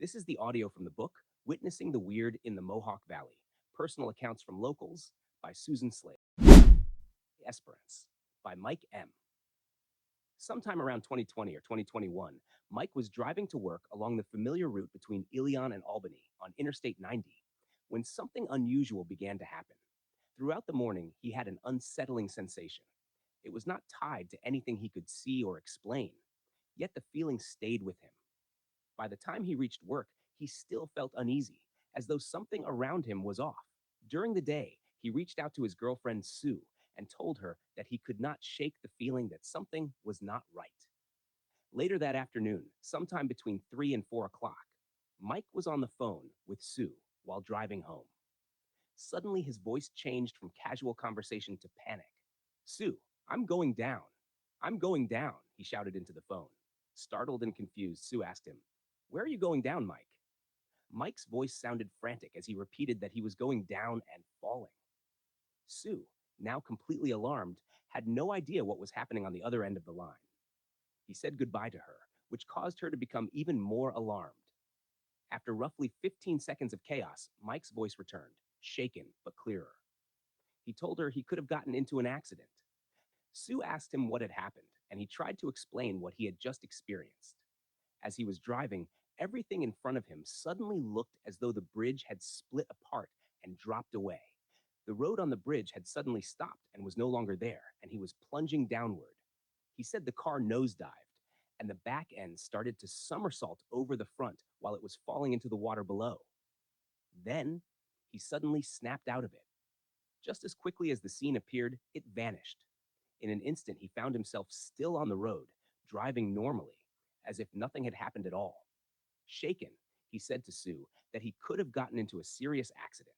This is the audio from the book, Witnessing the Weird in the Mohawk Valley, Personal Accounts from Locals by Susan Slade. Esperance by Mike M. Sometime around 2020 or 2021, Mike was driving to work along the familiar route between Ilion and Albany on Interstate 90 when something unusual began to happen. Throughout the morning, he had an unsettling sensation. It was not tied to anything he could see or explain, yet the feeling stayed with him. By the time he reached work, he still felt uneasy, as though something around him was off. During the day, he reached out to his girlfriend Sue and told her that he could not shake the feeling that something was not right. Later that afternoon, sometime between 3 and 4 o'clock, Mike was on the phone with Sue while driving home. Suddenly, his voice changed from casual conversation to panic. "Sue, I'm going down. I'm going down," he shouted into the phone. Startled and confused, Sue asked him, "Where are you going down, Mike?" Mike's voice sounded frantic as he repeated that he was going down and falling. Sue, now completely alarmed, had no idea what was happening on the other end of the line. He said goodbye to her, which caused her to become even more alarmed. After roughly 15 seconds of chaos, Mike's voice returned, shaken but clearer. He told her he could have gotten into an accident. Sue asked him what had happened, and he tried to explain what he had just experienced. As he was driving, everything in front of him suddenly looked as though the bridge had split apart and dropped away. The road on the bridge had suddenly stopped and was no longer there, and he was plunging downward. He said the car nosedived, and the back end started to somersault over the front while it was falling into the water below. Then, he suddenly snapped out of it. Just as quickly as the scene appeared, it vanished. In an instant, he found himself still on the road, driving normally, as if nothing had happened at all. Shaken, he said to Sue that he could have gotten into a serious accident.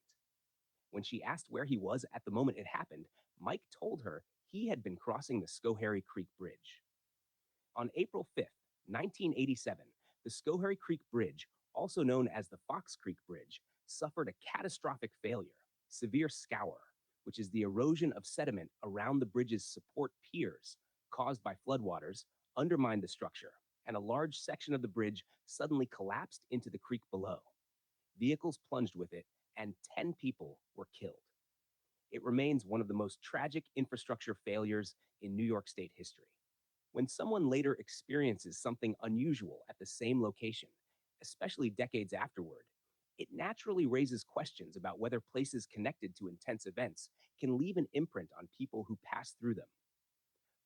When she asked where he was at the moment it happened, Mike told her he had been crossing the Schoharie Creek Bridge. On April 5th, 1987, the Schoharie Creek Bridge, also known as the Fox Creek Bridge, suffered a catastrophic failure, severe scour, which is the erosion of sediment around the bridge's support piers caused by floodwaters, undermined the structure, and a large section of the bridge suddenly collapsed into the creek below. Vehicles plunged with it, and 10 people were killed. It remains one of the most tragic infrastructure failures in New York State history. When someone later experiences something unusual at the same location, especially decades afterward, it naturally raises questions about whether places connected to intense events can leave an imprint on people who pass through them.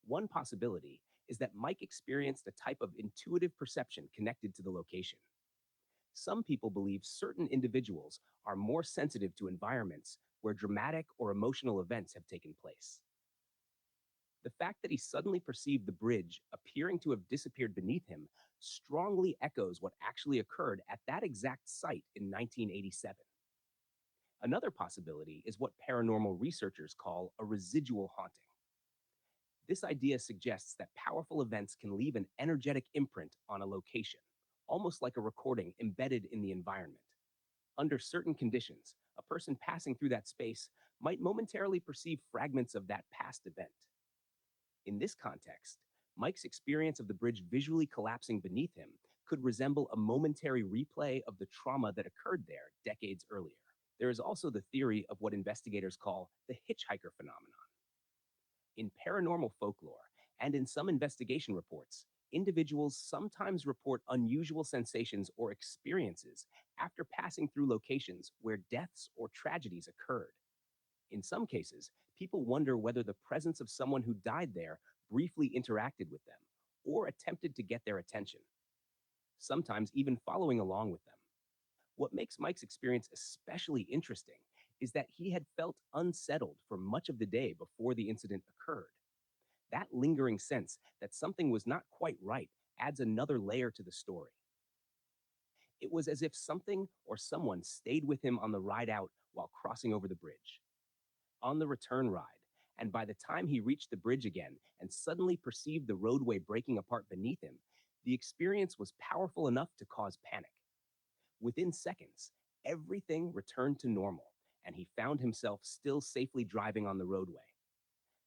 One possibility is that Mike experienced a type of intuitive perception connected to the location. Some people believe certain individuals are more sensitive to environments where dramatic or emotional events have taken place. The fact that he suddenly perceived the bridge appearing to have disappeared beneath him strongly echoes what actually occurred at that exact site in 1987. Another possibility is what paranormal researchers call a residual haunting. This idea suggests that powerful events can leave an energetic imprint on a location, almost like a recording embedded in the environment. Under certain conditions, a person passing through that space might momentarily perceive fragments of that past event. In this context, Mike's experience of the bridge visually collapsing beneath him could resemble a momentary replay of the trauma that occurred there decades earlier. There is also the theory of what investigators call the hitchhiker phenomenon. In paranormal folklore and in some investigation reports, individuals sometimes report unusual sensations or experiences after passing through locations where deaths or tragedies occurred. In some cases, people wonder whether the presence of someone who died there briefly interacted with them or attempted to get their attention, sometimes even following along with them. What makes Mike's experience especially interesting is that he had felt unsettled for much of the day before the incident occurred. That lingering sense that something was not quite right adds another layer to the story. It was as if something or someone stayed with him on the ride out while crossing over the bridge. On the return ride, and by the time he reached the bridge again and suddenly perceived the roadway breaking apart beneath him, the experience was powerful enough to cause panic. Within seconds, everything returned to normal, and he found himself still safely driving on the roadway.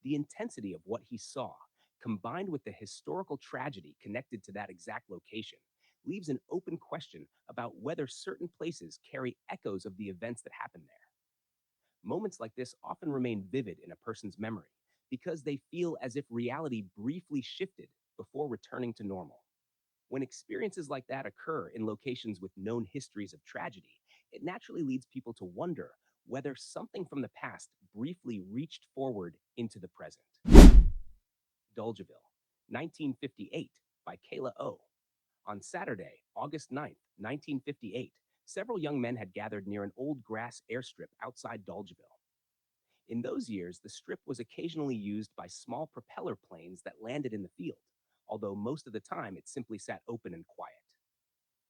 The intensity of what he saw, combined with the historical tragedy connected to that exact location, leaves an open question about whether certain places carry echoes of the events that happened there. Moments like this often remain vivid in a person's memory because they feel as if reality briefly shifted before returning to normal. When experiences like that occur in locations with known histories of tragedy, it naturally leads people to wonder whether something from the past briefly reached forward into the present. Dolgeville, 1958, by Kayla O. On Saturday, August 9th, 1958, several young men had gathered near an old grass airstrip outside Dolgeville. In those years, the strip was occasionally used by small propeller planes that landed in the field, although most of the time it simply sat open and quiet.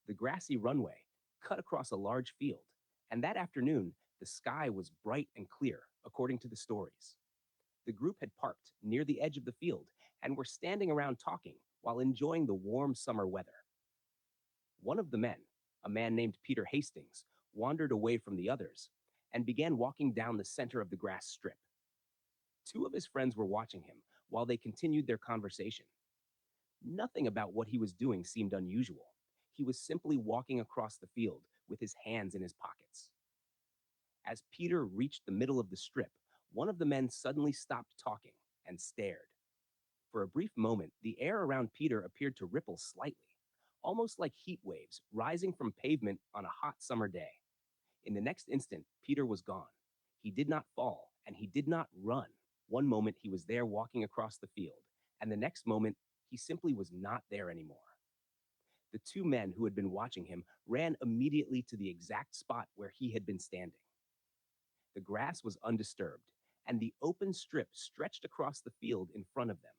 The grassy runway cut across a large field, and that afternoon, the sky was bright and clear, according to the stories. The group had parked near the edge of the field and were standing around talking while enjoying the warm summer weather. One of the men, a man named Peter Hastings, wandered away from the others and began walking down the center of the grass strip. Two of his friends were watching him while they continued their conversation. Nothing about what he was doing seemed unusual. He was simply walking across the field with his hands in his pockets. As Peter reached the middle of the strip, one of the men suddenly stopped talking and stared. For a brief moment, the air around Peter appeared to ripple slightly, almost like heat waves rising from pavement on a hot summer day. In the next instant, Peter was gone. He did not fall, and he did not run. One moment he was there walking across the field, and the next moment he simply was not there anymore. The two men who had been watching him ran immediately to the exact spot where he had been standing. The grass was undisturbed, and the open strip stretched across the field in front of them.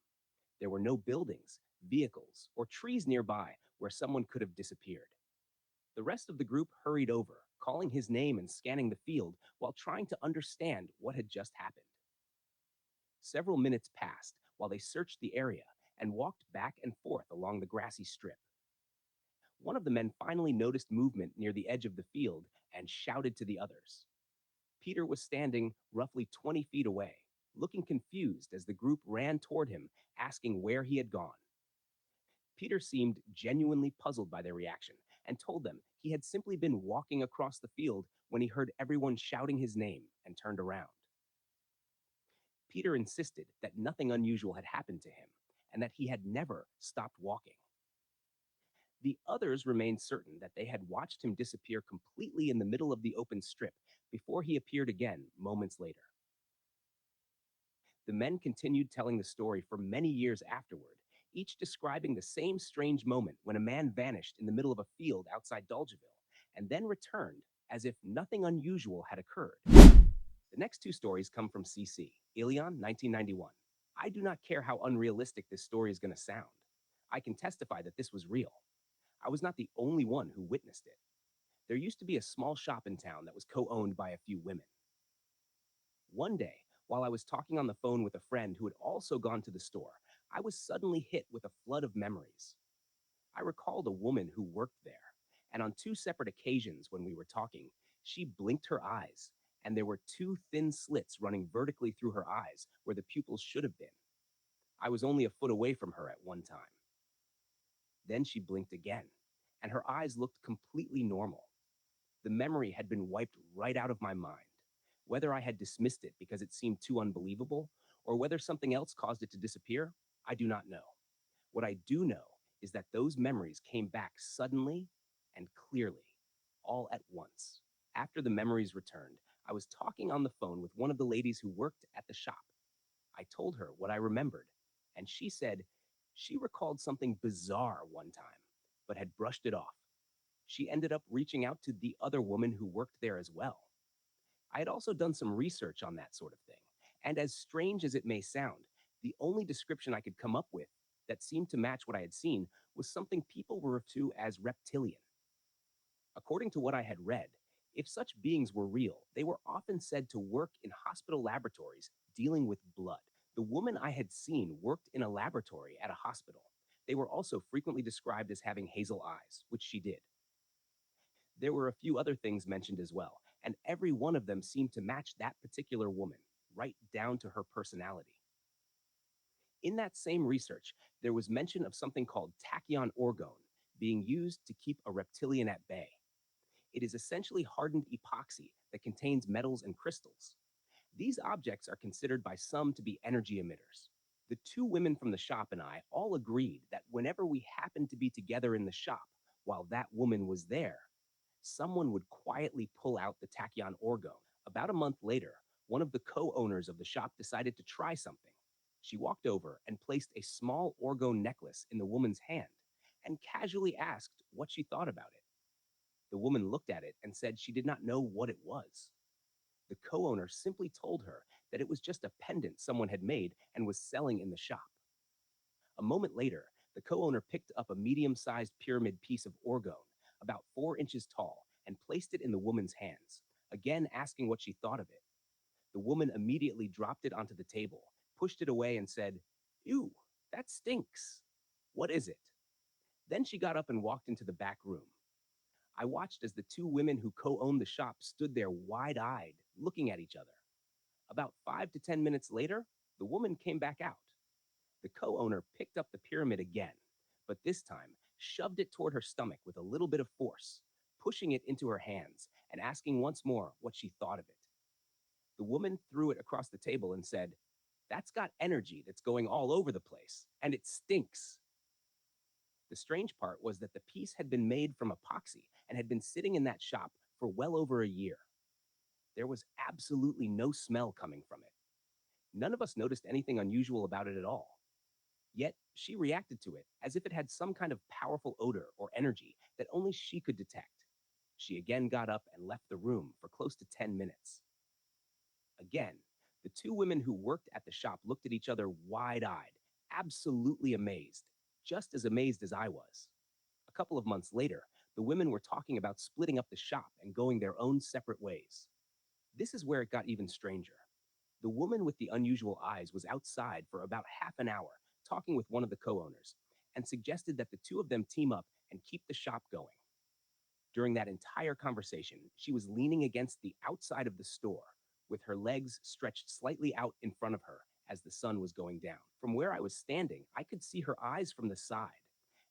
There were no buildings, vehicles, or trees nearby where someone could have disappeared. The rest of the group hurried over, calling his name and scanning the field while trying to understand what had just happened. Several minutes passed while they searched the area and walked back and forth along the grassy strip. One of the men finally noticed movement near the edge of the field and shouted to the others. Peter was standing roughly 20 feet away, looking confused as the group ran toward him, asking where he had gone. Peter seemed genuinely puzzled by their reaction and told them he had simply been walking across the field when he heard everyone shouting his name and turned around. Peter insisted that nothing unusual had happened to him and that he had never stopped walking. The others remained certain that they had watched him disappear completely in the middle of the open strip before he appeared again moments later. The men continued telling the story for many years afterward, each describing the same strange moment when a man vanished in the middle of a field outside Dolgeville and then returned as if nothing unusual had occurred. The next two stories come from CC, Ilion, 1991. I do not care how unrealistic this story is going to sound. I can testify that this was real. I was not the only one who witnessed it. There used to be a small shop in town that was co-owned by a few women. One day, while I was talking on the phone with a friend who had also gone to the store, I was suddenly hit with a flood of memories. I recalled a woman who worked there, and on two separate occasions when we were talking, she blinked her eyes, and there were two thin slits running vertically through her eyes where the pupils should have been. I was only a foot away from her at one time. Then she blinked again, and her eyes looked completely normal. The memory had been wiped right out of my mind. Whether I had dismissed it because it seemed too unbelievable, or whether something else caused it to disappear, I do not know. What I do know is that those memories came back suddenly and clearly, all at once. After the memories returned, I was talking on the phone with one of the ladies who worked at the shop. I told her what I remembered, and she said she recalled something bizarre one time, but had brushed it off. She ended up reaching out to the other woman who worked there as well. I had also done some research on that sort of thing, and as strange as it may sound, the only description I could come up with that seemed to match what I had seen was something people refer to as reptilian. According to what I had read, if such beings were real, they were often said to work in hospital laboratories dealing with blood. The woman I had seen worked in a laboratory at a hospital. They were also frequently described as having hazel eyes, which she did. There were a few other things mentioned as well, and every one of them seemed to match that particular woman, right down to her personality. In that same research, there was mention of something called tachyon orgone being used to keep a reptilian at bay. It is essentially hardened epoxy that contains metals and crystals. These objects are considered by some to be energy emitters. The two women from the shop and I all agreed that whenever we happened to be together in the shop while that woman was there, someone would quietly pull out the tachyon orgone. About a month later, one of the co owners of the shop decided to try something. She walked over and placed a small orgone necklace in the woman's hand and casually asked what she thought about it. The woman looked at it and said she did not know what it was. The co owner simply told her that it was just a pendant someone had made and was selling in the shop. A moment later, the co owner picked up a medium sized pyramid piece of orgone, about 4 inches tall, and placed it in the woman's hands, again asking what she thought of it. The woman immediately dropped it onto the table, pushed it away, and said, "Ew, that stinks. What is it?" Then she got up and walked into the back room. I watched as the two women who co owned the shop stood there wide eyed, looking at each other. About 5 to 10 minutes later, the woman came back out. The co owner picked up the pyramid again, but this time shoved it toward her stomach with a little bit of force, pushing it into her hands and asking once more what she thought of it. The woman threw it across the table and said, "That's got energy that's going all over the place, and it stinks." The strange part was that the piece had been made from epoxy and had been sitting in that shop for well over a year. There was absolutely no smell coming from it. None of us noticed anything unusual about it at all. Yet she reacted to it as if it had some kind of powerful odor or energy that only she could detect. She again got up and left the room for close to 10 minutes. Again, the two women who worked at the shop looked at each other wide eyed, absolutely amazed, just as amazed as I was. A couple of months later, the women were talking about splitting up the shop and going their own separate ways. This is where it got even stranger. The woman with the unusual eyes was outside for about half an hour talking with one of the co owners and suggested that the two of them team up and keep the shop going. During that entire conversation, she was leaning against the outside of the store with her legs stretched slightly out in front of her as the sun was going down. From where I was standing, I could see her eyes from the side.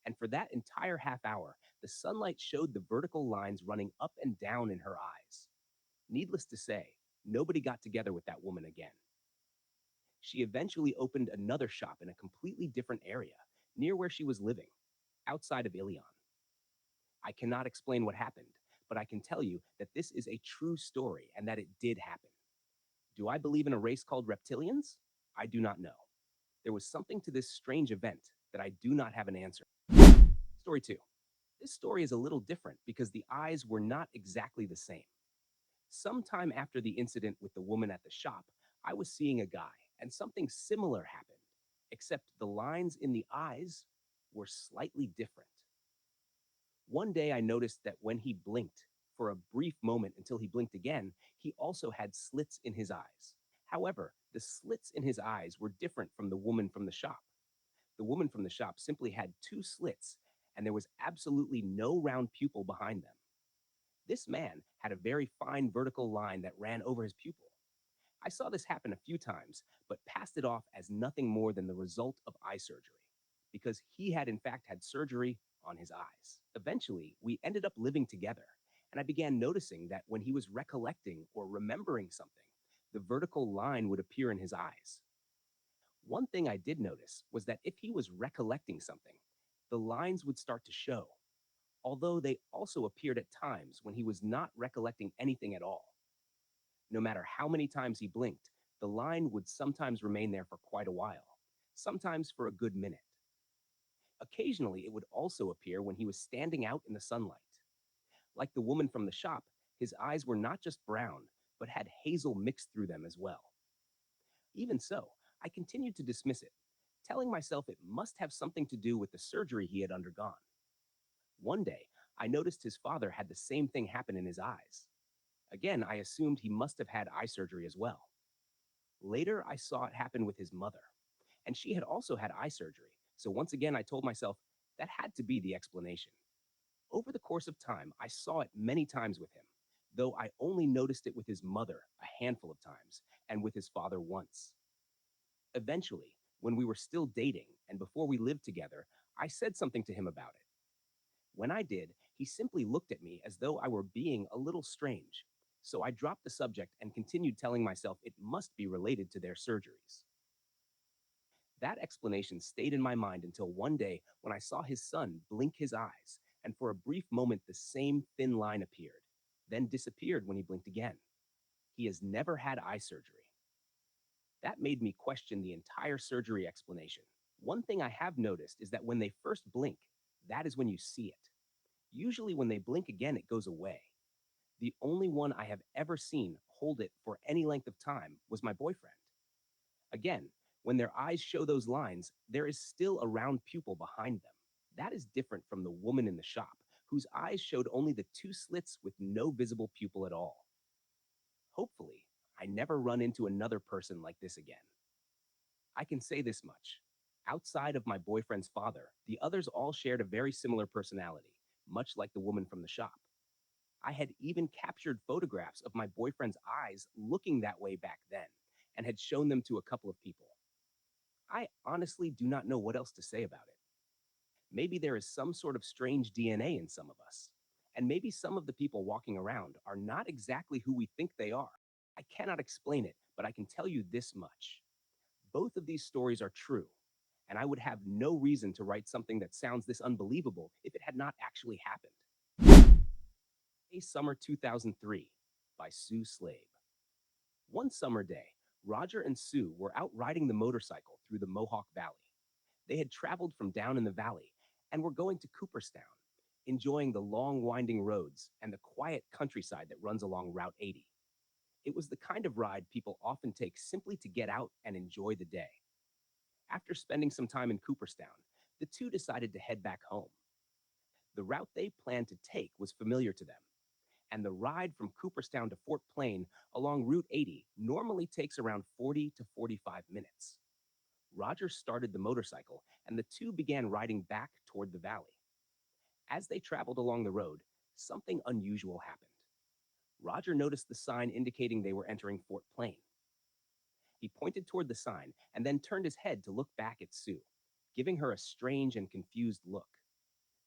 And for that entire half hour, the sunlight showed the vertical lines running up and down in her eyes. Needless to say, nobody got together with that woman again. She eventually opened another shop in a completely different area, near where she was living, outside of Ilion. I cannot explain what happened, but I can tell you that this is a true story and that it did happen. Do I believe in a race called reptilians? I do not know. There was something to this strange event that I do not have an answer. Story 2. This story is a little different because the eyes were not exactly the same. Sometime after the incident with the woman at the shop, I was seeing a guy, and something similar happened, except the lines in the eyes were slightly different. One day I noticed that when he blinked, for a brief moment until he blinked again, he also had slits in his eyes. However, the slits in his eyes were different from the woman from the shop. The woman from the shop simply had two slits, and there was absolutely no round pupil behind them. This man had a very fine vertical line that ran over his pupil. I saw this happen a few times, but passed it off as nothing more than the result of eye surgery, because he had in fact had surgery on his eyes. Eventually, we ended up living together, and I began noticing that when he was recollecting or remembering something, the vertical line would appear in his eyes. One thing I did notice was that if he was recollecting something, the lines would start to show, although they also appeared at times when he was not recollecting anything at all. No matter how many times he blinked, the line would sometimes remain there for quite a while, sometimes for a good minute. Occasionally, it would also appear when he was standing out in the sunlight. Like the woman from the shop, his eyes were not just brown, but had hazel mixed through them as well. Even so, I continued to dismiss it, telling myself it must have something to do with the surgery he had undergone. One day, I noticed his father had the same thing happen in his eyes. Again, I assumed he must have had eye surgery as well. Later, I saw it happen with his mother, and she had also had eye surgery, so once again I told myself that had to be the explanation. Over the course of time, I saw it many times with him, though I only noticed it with his mother a handful of times, and with his father once. Eventually, when we were still dating and before we lived together, I said something to him about it. When I did, He simply looked at me as though I were being a little strange. So I dropped the subject and continued telling myself it must be related to their surgeries. That explanation stayed in my mind until one day when I saw his son blink his eyes, and for a brief moment the same thin line appeared, then disappeared when he blinked again. He has never had eye surgery. That made me question the entire surgery explanation. One thing I have noticed is that when they first blink, that is when you see it. Usually, when they blink again, it goes away. The only one I have ever seen hold it for any length of time was my boyfriend. Again, when their eyes show those lines, there is still a round pupil behind them. That is different from the woman in the shop, whose eyes showed only the two slits with no visible pupil at all. Hopefully, I never run into another person like this again. I can say this much. Outside of my boyfriend's father, the others all shared a very similar personality, much like the woman from the shop. I had even captured photographs of my boyfriend's eyes looking that way back then and had shown them to a couple of people. I honestly do not know what else to say about it. Maybe there is some sort of strange DNA in some of us. And maybe some of the people walking around are not exactly who we think they are. I cannot explain it, but I can tell you this much. Both of these stories are true, and I would have no reason to write something that sounds this unbelievable if it had not actually happened. A Summer 2003 by Sue Slabe. One summer day, Roger and Sue were out riding the motorcycle through the Mohawk Valley. They had traveled from down in the valley and were going to Cooperstown, enjoying the long winding roads and the quiet countryside that runs along Route 80. It was the kind of ride people often take simply to get out and enjoy the day. After spending some time in Cooperstown, the two decided to head back home. The route they planned to take was familiar to them, and the ride from Cooperstown to Fort Plain along Route 80 normally takes around 40 to 45 minutes. Roger started the motorcycle, and the two began riding back toward the valley. As they traveled along the road, something unusual happened. Roger noticed the sign indicating they were entering Fort Plain. He pointed toward the sign and then turned his head to look back at Sue, giving her a strange and confused look.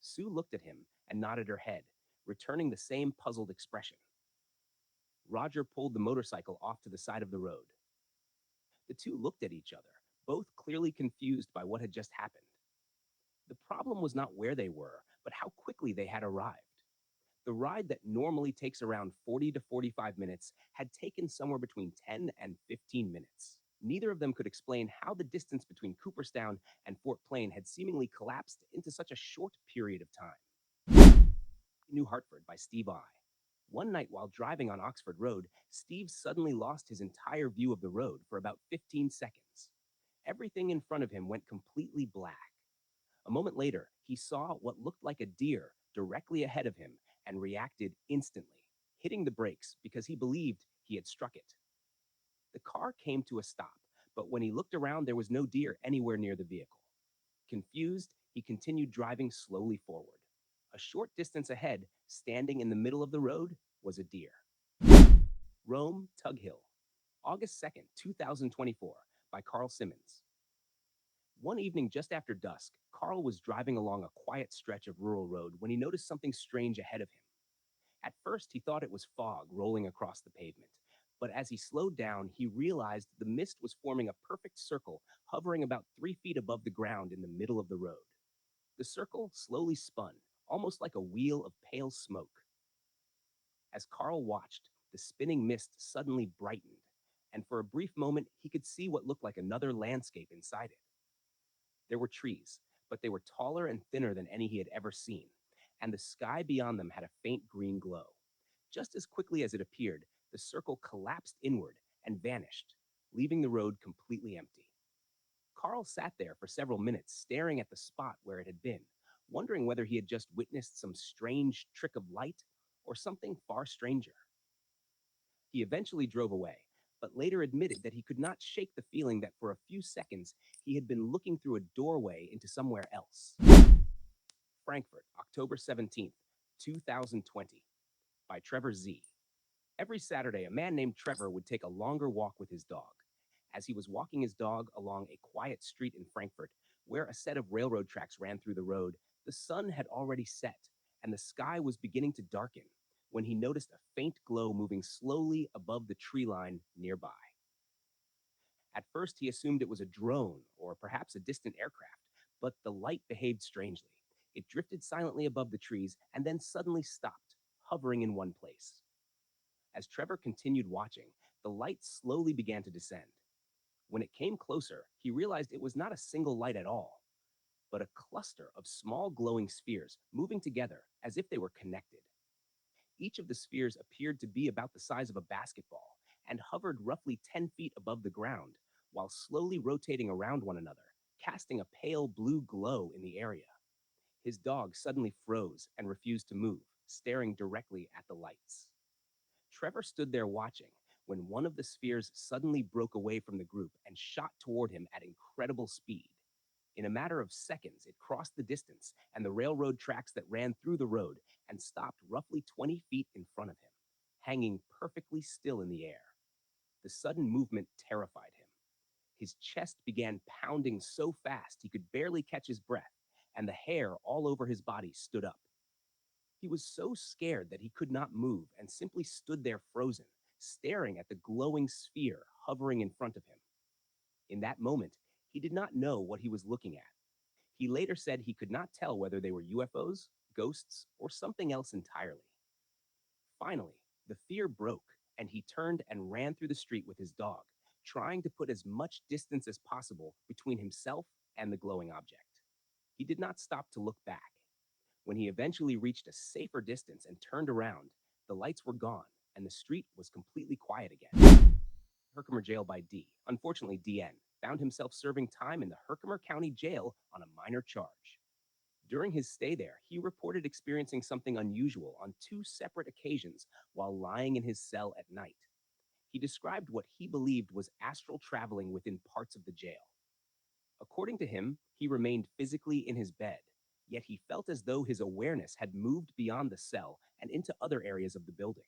Sue looked at him and nodded her head, returning the same puzzled expression. Roger pulled the motorcycle off to the side of the road. The two looked at each other, both clearly confused by what had just happened. The problem was not where they were, but how quickly they had arrived. The ride that normally takes around 40 to 45 minutes had taken somewhere between 10 and 15 minutes. Neither of them could explain how the distance between Cooperstown and Fort Plain had seemingly collapsed into such a short period of time. New Hartford by Steve I. One night while driving on Oxford Road, Steve suddenly lost his entire view of the road for about 15 seconds. Everything in front of him went completely black. A moment later, he saw what looked like a deer directly ahead of him and reacted instantly, hitting the brakes because he believed he had struck it. The car came to a stop, but when he looked around, there was no deer anywhere near the vehicle. Confused, he continued driving slowly forward. A short distance ahead, standing in the middle of the road, was a deer. Rome, Tug Hill, August 2nd, 2024, by Carl Simmons. One evening just after dusk, Carl was driving along a quiet stretch of rural road when he noticed something strange ahead of him. At first, he thought it was fog rolling across the pavement, but as he slowed down, he realized the mist was forming a perfect circle, hovering about 3 feet above the ground in the middle of the road. The circle slowly spun, almost like a wheel of pale smoke. As Carl watched, the spinning mist suddenly brightened, and for a brief moment, he could see what looked like another landscape inside it. There were trees, but they were taller and thinner than any he had ever seen, and the sky beyond them had a faint green glow. Just as quickly as it appeared, the circle collapsed inward and vanished, leaving the road completely empty. Carl sat there for several minutes, staring at the spot where it had been, wondering whether he had just witnessed some strange trick of light or something far stranger. He eventually drove away, but later admitted that he could not shake the feeling that for a few seconds he had been looking through a doorway into somewhere else. Frankfurt, October 17th, 2020, by Trevor Z. Every Saturday, a man named Trevor would take a longer walk with his dog. As he was walking his dog along a quiet street in Frankfurt, where a set of railroad tracks ran through the road, the sun had already set, and the sky was beginning to darken when he noticed a faint glow moving slowly above the tree line nearby. At first, he assumed it was a drone or perhaps a distant aircraft, but the light behaved strangely. It drifted silently above the trees and then suddenly stopped, hovering in one place. As Trevor continued watching, the light slowly began to descend. When it came closer, he realized it was not a single light at all, but a cluster of small glowing spheres moving together as if they were connected. Each of the spheres appeared to be about the size of a basketball and hovered roughly 10 feet above the ground while slowly rotating around one another, casting a pale blue glow in the area. His dog suddenly froze and refused to move, staring directly at the lights. Trevor stood there watching when one of the spheres suddenly broke away from the group and shot toward him at incredible speed. In a matter of seconds, it crossed the distance and the railroad tracks that ran through the road and stopped roughly 20 feet in front of him, hanging perfectly still in the air. The sudden movement terrified him. His chest began pounding so fast he could barely catch his breath, and the hair all over his body stood up. He was so scared that he could not move and simply stood there frozen, staring at the glowing sphere hovering in front of him. In that moment, he did not know what he was looking at. He later said he could not tell whether they were UFOs, ghosts, or something else entirely. Finally, the fear broke, and he turned and ran through the street with his dog, trying to put as much distance as possible between himself and the glowing object. He did not stop to look back. When he eventually reached a safer distance and turned around, the lights were gone, and the street was completely quiet again. Herkimer Jail by D. Unfortunately, DN found himself serving time in the Herkimer County Jail on a minor charge. During his stay there, he reported experiencing something unusual on two separate occasions while lying in his cell at night. He described what he believed was astral traveling within parts of the jail. According to him, he remained physically in his bed, yet he felt as though his awareness had moved beyond the cell and into other areas of the building.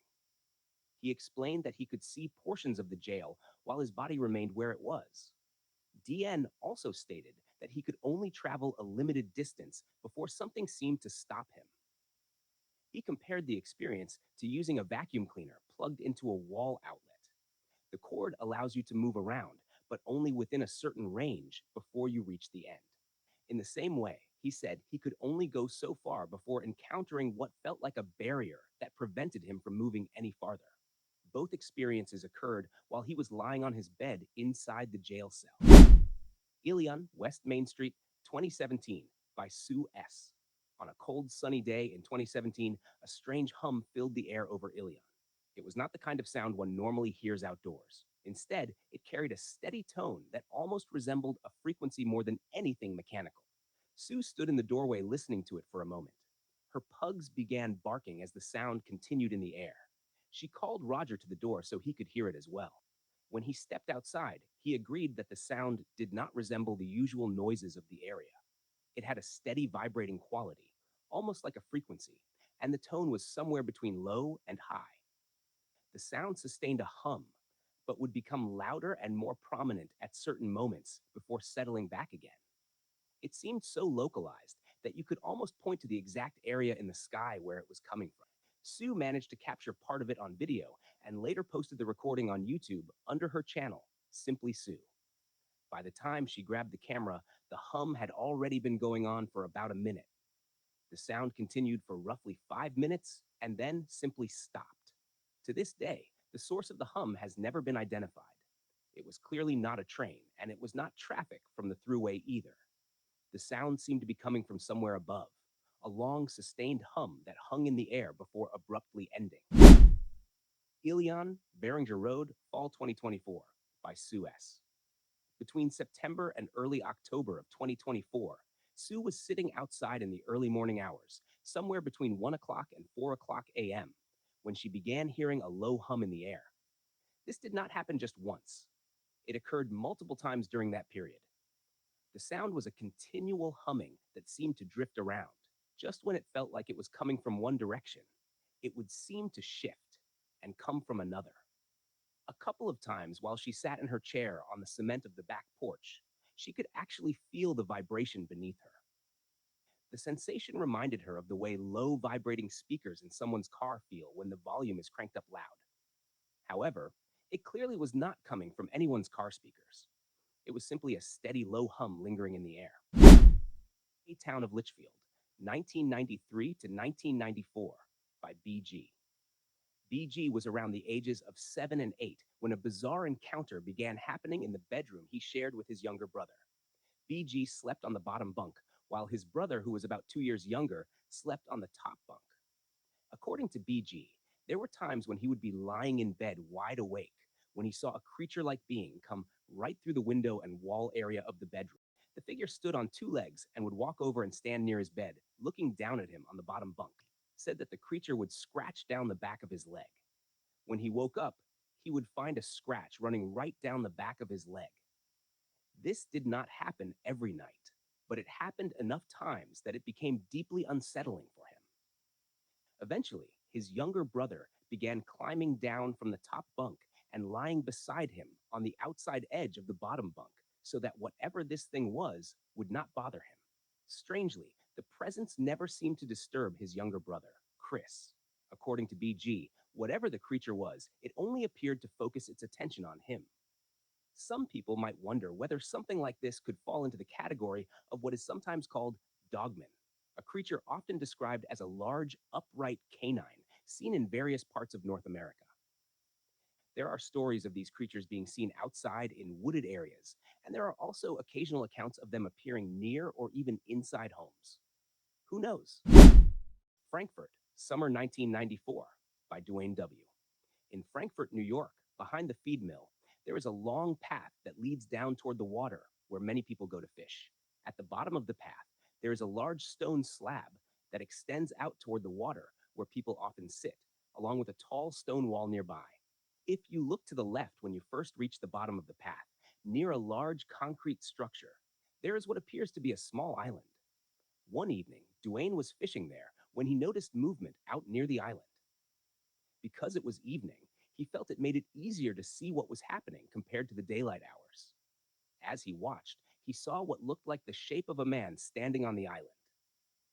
He explained that he could see portions of the jail while his body remained where it was. DN also stated that he could only travel a limited distance before something seemed to stop him. He compared the experience to using a vacuum cleaner plugged into a wall outlet. The cord allows you to move around, but only within a certain range before you reach the end. In the same way, he said he could only go so far before encountering what felt like a barrier that prevented him from moving any farther. Both experiences occurred while he was lying on his bed inside the jail cell. Ilion, West Main Street, 2017, by Sue S. On a cold, sunny day in 2017, a strange hum filled the air over Ilion. It was not the kind of sound one normally hears outdoors. Instead, it carried a steady tone that almost resembled a frequency more than anything mechanical. Sue stood in the doorway listening to it for a moment. Her pugs began barking as the sound continued in the air. She called Roger to the door so he could hear it as well. When he stepped outside, he agreed that the sound did not resemble the usual noises of the area. It had a steady vibrating quality, almost like a frequency, and the tone was somewhere between low and high. The sound sustained a hum, but would become louder and more prominent at certain moments before settling back again. It seemed so localized that you could almost point to the exact area in the sky where it was coming from. Sue managed to capture part of it on video and later posted the recording on YouTube under her channel, Simply Sue. By the time she grabbed the camera, the hum had already been going on for about a minute. The sound continued for roughly 5 minutes and then simply stopped. To this day, the source of the hum has never been identified. It was clearly not a train, and it was not traffic from the thruway either. The sound seemed to be coming from somewhere above, a long, sustained hum that hung in the air before abruptly ending. Ilion, Beringer Road, Fall 2024, by Sue S. Between September and early October of 2024, Sue was sitting outside in the early morning hours, somewhere between 1 o'clock and 4 o'clock a.m., when she began hearing a low hum in the air. This did not happen just once. It occurred multiple times during that period. The sound was a continual humming that seemed to drift around. Just when it felt like it was coming from one direction, it would seem to shift and come from another. A couple of times while she sat in her chair on the cement of the back porch, she could actually feel the vibration beneath her. The sensation reminded her of the way low vibrating speakers in someone's car feel when the volume is cranked up loud. However, it clearly was not coming from anyone's car speakers. It was simply a steady low hum lingering in the air. A Town of Litchfield, 1993 to 1994, by B.G. BG was around the ages of 7 and 8 when a bizarre encounter began happening in the bedroom he shared with his younger brother. BG slept on the bottom bunk, while his brother, who was about 2 years younger, slept on the top bunk. According to BG, there were times when he would be lying in bed wide awake when he saw a creature like being come right through the window and wall area of the bedroom. The figure stood on 2 legs and would walk over and stand near his bed, looking down at him on the bottom bunk. Said that the creature would scratch down the back of his leg. When he woke up, he would find a scratch running right down the back of his leg. This did not happen every night, but it happened enough times that it became deeply unsettling for him. Eventually, his younger brother began climbing down from the top bunk and lying beside him on the outside edge of the bottom bunk so that whatever this thing was would not bother him. Strangely, the presence never seemed to disturb his younger brother, Chris. According to BG, whatever the creature was, it only appeared to focus its attention on him. Some people might wonder whether something like this could fall into the category of what is sometimes called dogmen, a creature often described as a large, upright canine seen in various parts of North America. There are stories of these creatures being seen outside in wooded areas, and there are also occasional accounts of them appearing near or even inside homes. Who knows? Frankfurt, Summer 1994, by Duane W. In Frankfurt, New York, behind the feed mill, there is a long path that leads down toward the water where many people go to fish. At the bottom of the path, there is a large stone slab that extends out toward the water where people often sit, along with a tall stone wall nearby. If you look to the left when you first reach the bottom of the path, near a large concrete structure, there is what appears to be a small island. One evening, Duane was fishing there when he noticed movement out near the island. Because it was evening, he felt it made it easier to see what was happening compared to the daylight hours. As he watched, he saw what looked like the shape of a man standing on the island.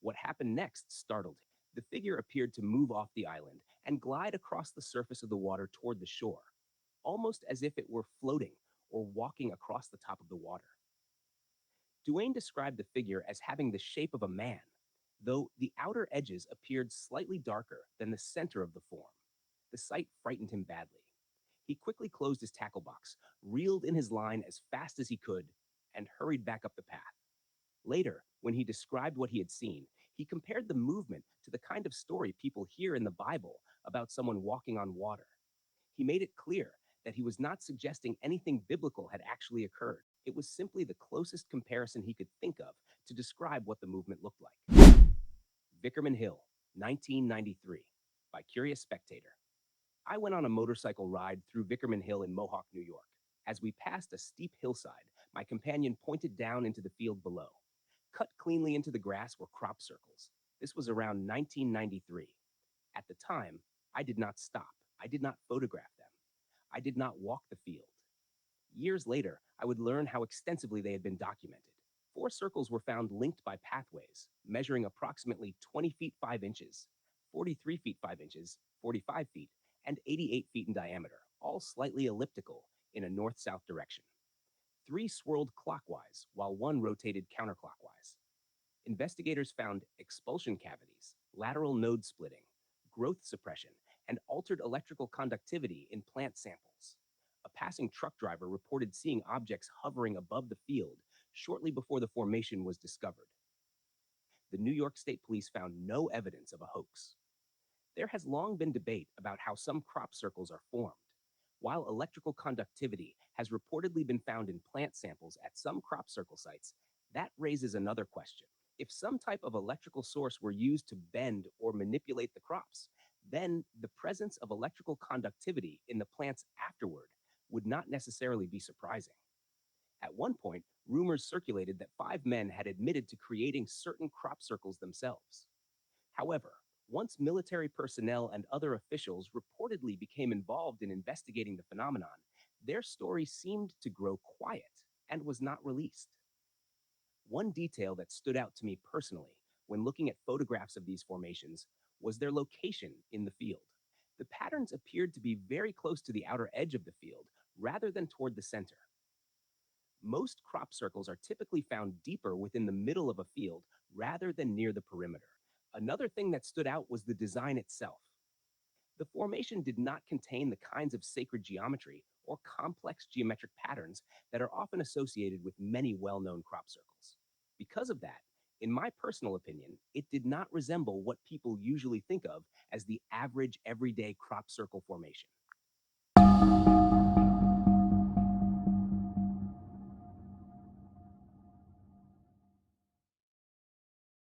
What happened next startled him. The figure appeared to move off the island and glide across the surface of the water toward the shore, almost as if it were floating or walking across the top of the water. Duane described the figure as having the shape of a man, though the outer edges appeared slightly darker than the center of the form. The sight frightened him badly. He quickly closed his tackle box, reeled in his line as fast as he could, and hurried back up the path. Later, when he described what he had seen, he compared the movement to the kind of story people hear in the Bible about someone walking on water. He made it clear that he was not suggesting anything biblical had actually occurred. It was simply the closest comparison he could think of to describe what the movement looked like. Vickerman Hill, 1993, by Curious Spectator. I went on a motorcycle ride through Vickerman Hill in Mohawk, New York. As we passed a steep hillside, my companion pointed down into the field below. Cut cleanly into the grass were crop circles. This was around 1993. At the time, I did not stop. I did not photograph them. I did not walk the field. Years later, I would learn how extensively they had been documented. 4 circles were found linked by pathways, measuring approximately 20 feet 5 inches, 43 feet 5 inches, 45 feet, and 88 feet in diameter, all slightly elliptical in a north-south direction. 3 swirled clockwise, while 1 rotated counterclockwise. Investigators found expulsion cavities, lateral node splitting, growth suppression, and altered electrical conductivity in plant samples. A passing truck driver reported seeing objects hovering above the field shortly before the formation was discovered. The New York State Police found no evidence of a hoax. There has long been debate about how some crop circles are formed. While electrical conductivity has reportedly been found in plant samples at some crop circle sites, that raises another question. If some type of electrical source were used to bend or manipulate the crops, then the presence of electrical conductivity in the plants afterward would not necessarily be surprising. At one point, rumors circulated that 5 men had admitted to creating certain crop circles themselves. However, once military personnel and other officials reportedly became involved in investigating the phenomenon, their story seemed to grow quiet and was not released. One detail that stood out to me personally when looking at photographs of these formations was their location in the field. The patterns appeared to be very close to the outer edge of the field rather than toward the center. Most crop circles are typically found deeper within the middle of a field rather than near the perimeter. Another thing that stood out was the design itself. The formation did not contain the kinds of sacred geometry or complex geometric patterns that are often associated with many well-known crop circles. Because of that, in my personal opinion, it did not resemble what people usually think of as the average everyday crop circle formation.